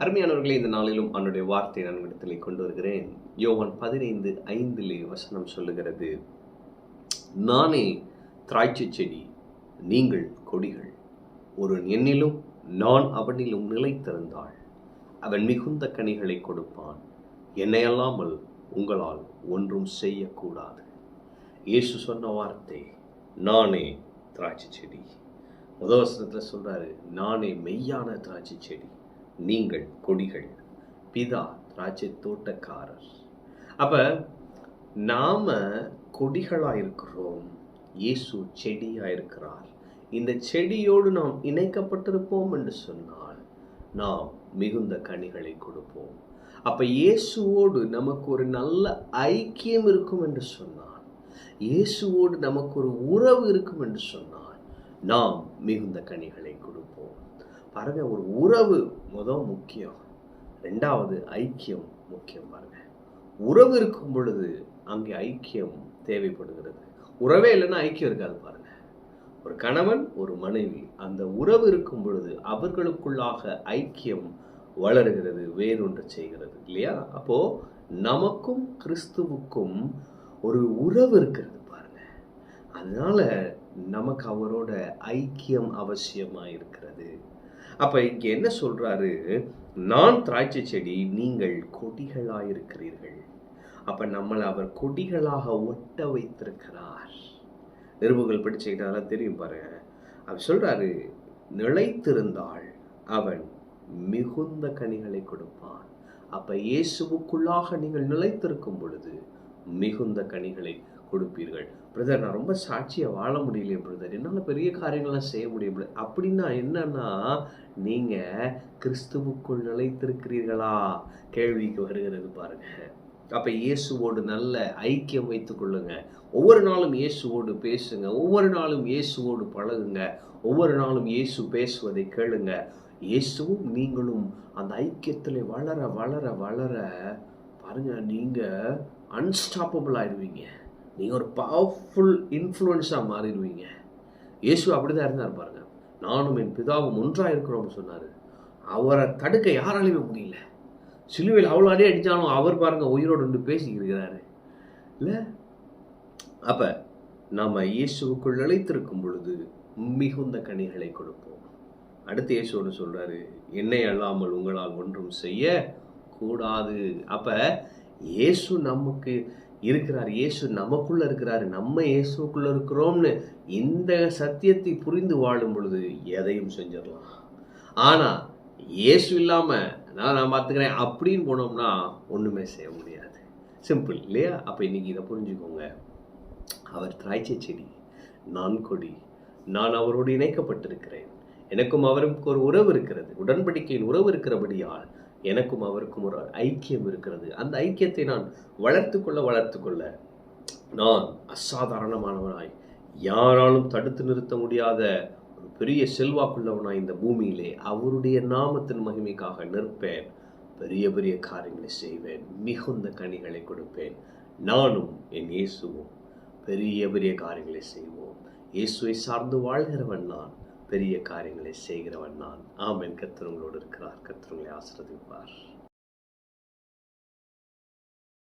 அருமையானவர்களே, இந்த நாளிலும் அவனுடைய வார்த்தை நான் இடத்திலே கொண்டு வருகிறேன். யோவான் 15:5 வசனம் சொல்லுகிறது, நானே திராட்சை செடி, நீங்கள் கொடிகள். ஒருவன் என்னிலும் நான் அவனிலும் நிலைத்திருந்தால் அவன் மிகுந்த கனிகளை கொடுப்பான். என்னை அல்லாமல் உங்களால் ஒன்றும் செய்யக்கூடாது. இயேசு சொன்ன வார்த்தை, நானே திராட்சை செடி. முதல் வசனத்தில் சொல்றாரு, நானே மெய்யான திராட்சை செடி, நீங்கள் கொடிகள். பிதா திராட்சை தோட்டக்காரர். அப்ப நாம கொடிகளா இருக்கிறோம், இயேசு செடியா இருக்கிறார். இந்த செடியோடு நாம் இணைக்கப்பட்டிருப்போம் என்று சொன்னால் நாம் மிகுந்த கனிகளை கொடுப்போம். அப்ப இயேசுவோடு நமக்கு ஒரு நல்ல ஐக்கியம் இருக்கும் என்று சொன்னால், இயேசுவோடு நமக்கு ஒரு உறவு இருக்கும் என்று சொன்னால் நாம் மிகுந்த கனிகளை கொடுப்போம். பாருங்க, ஒரு உறவு முக்கியம், ரெண்டாவது ஐக்கியம் முக்கியம். பாருங்க, உறவு இருக்கும் பொழுது அங்கே ஐக்கியம் தேவைப்படுகிறது. உறவே இல்லைன்னா ஐக்கியம் இருக்காது. பாருங்க, ஒரு கணவன் ஒரு மனைவி, அந்த உறவு இருக்கும் பொழுது அவர்களுக்குள்ளாக ஐக்கியம் வளருகிறது, வேறொன்று செய்கிறது, இல்லையா? அப்போ நமக்கும் கிறிஸ்துவுக்கும் ஒரு உறவு இருக்கிறது பாருங்க. அதனால நமக்கு அவரோட ஐக்கியம் அவசியமா இருக்கிறது. அப்ப இங்க என்ன சொல்றாரு, நான் திராட்சை செடி, நீங்கள் கொடிகளாயிருக்கிறீர்கள். அப்ப நம்மளை அவர் கொடிகளாக ஒட்ட வைத்திருக்கிறார். நிருபங்கள் படிச்சுக்கிட்டால தெரியும் பாருங்க. அவர் சொல்றாரு, நிலைத்திருந்தால் அவன் மிகுந்த கனிகளை கொடுப்பான். அப்ப இயேசுவுக்குள்ளாக நீங்கள் நிலைத்திருக்கும் பொழுது மிகுந்த கனிகளை கொடுப்பீர்கள். பிரதர், நான் ரொம்ப சாட்சியா வாழ முடியலையே பிரதர், என்னால் பெரிய காரியங்கள்லாம் செய்ய முடியும் அப்படின்னா என்னன்னா, நீங்க கிறிஸ்துவுக்குள் நிலைத்திருக்கிறீர்களா கேள்விக்கு வருகிறது பாருங்க. அப்ப இயேசுவோடு நல்ல ஐக்கியம் வைத்துக் கொள்ளுங்க. ஒவ்வொரு நாளும் இயேசுவோடு பேசுங்க, ஒவ்வொரு நாளும் இயேசுவோடு பழகுங்க, ஒவ்வொரு நாளும் இயேசு பேசுவதை கேளுங்க. இயேசுவும் நீங்களும் அந்த ஐக்கியத்தில் வளர வளர வளர பாருங்க, நீங்க அன்ஸ்டாப்பபிள் ஆயிடுவீங்க. நீங்கள் ஒரு பவர்ஃபுல் இன்ஃப்ளூயன்ஸாக மாறிடுவீங்க. இயேசு அப்படிதான் இருந்தார் பாருங்க. நானும் என் பிதாவும் ஒன்றாக இருக்கிறோம்னு சொன்னார். அவரை தடுக்க யாராலையுமே முடியல. சிலுவையில் அவ்வளோ அடி அடித்தாலும் அவர் பாருங்க உயிரோடு வந்து பேசிக்கிறாரு, இல்லை? அப்போ நம்ம இயேசுவுக்குள் நிலைத்திருக்கும் பொழுது மிகுந்த கனிகளை கொடுப்போம். அடுத்து இயேசுவோடு சொல்றாரு, என்னை அல்லாமல் உங்களால் ஒன்றும் செய்ய கூடாது. அப்ப இயேசு நமக்கு இருக்கிறார், இயேசு நமக்குள்ள இருக்கிறாரு, நம்ம இயேசுக்குள்ள இருக்கிறோம்னு இந்த சத்தியத்தை புரிந்து வாழும் பொழுது எதையும் செஞ்சிடலாம். ஆனா இயேசு இல்லாம நான் பார்த்துக்கிறேன் அப்படின்னு போனோம்னா ஒண்ணுமே செய்ய முடியாது. சிம்பிள், இல்லையா? அப்ப இன்னைக்கு இதை புரிஞ்சுக்கோங்க. அவர் திராட்சை செடி, நான் கொடி. நான் அவரோடு இணைக்கப்பட்டிருக்கிறேன். எனக்கும் அவருக்கும் ஒரு உறவு இருக்கிறது, உடன்படிக்கையின் உறவு இருக்கிறபடியால் எனக்கும் அவருக்கும் ஒரு ஐக்கியம் இருக்கிறது. அந்த ஐக்கியத்தை நான் வளர்த்து கொள்ள நான் அசாதாரணமானவனாய், யாராலும் தடுத்து நிறுத்த முடியாத ஒரு பெரிய செல்வாக்குள்ளவனாய் இந்த பூமியிலே அவருடைய நாமத்தின் மகிமைக்காக நிற்பேன். பெரிய பெரிய காரியங்களை செய்வேன், மிகுந்த கனிகளை கொடுப்பேன். நானும் என் இயேசுவும் பெரிய பெரிய காரியங்களை செய்வோம். இயேசுவை சார்ந்து வாழ்கிறவன் நான், பெரிய காரியங்களை செய்கிறவன் நான். ஆமென். கர்த்தர் உங்களோடு இருக்கிறார். கர்த்தர் உங்களை ஆசீர்வதிப்பார்.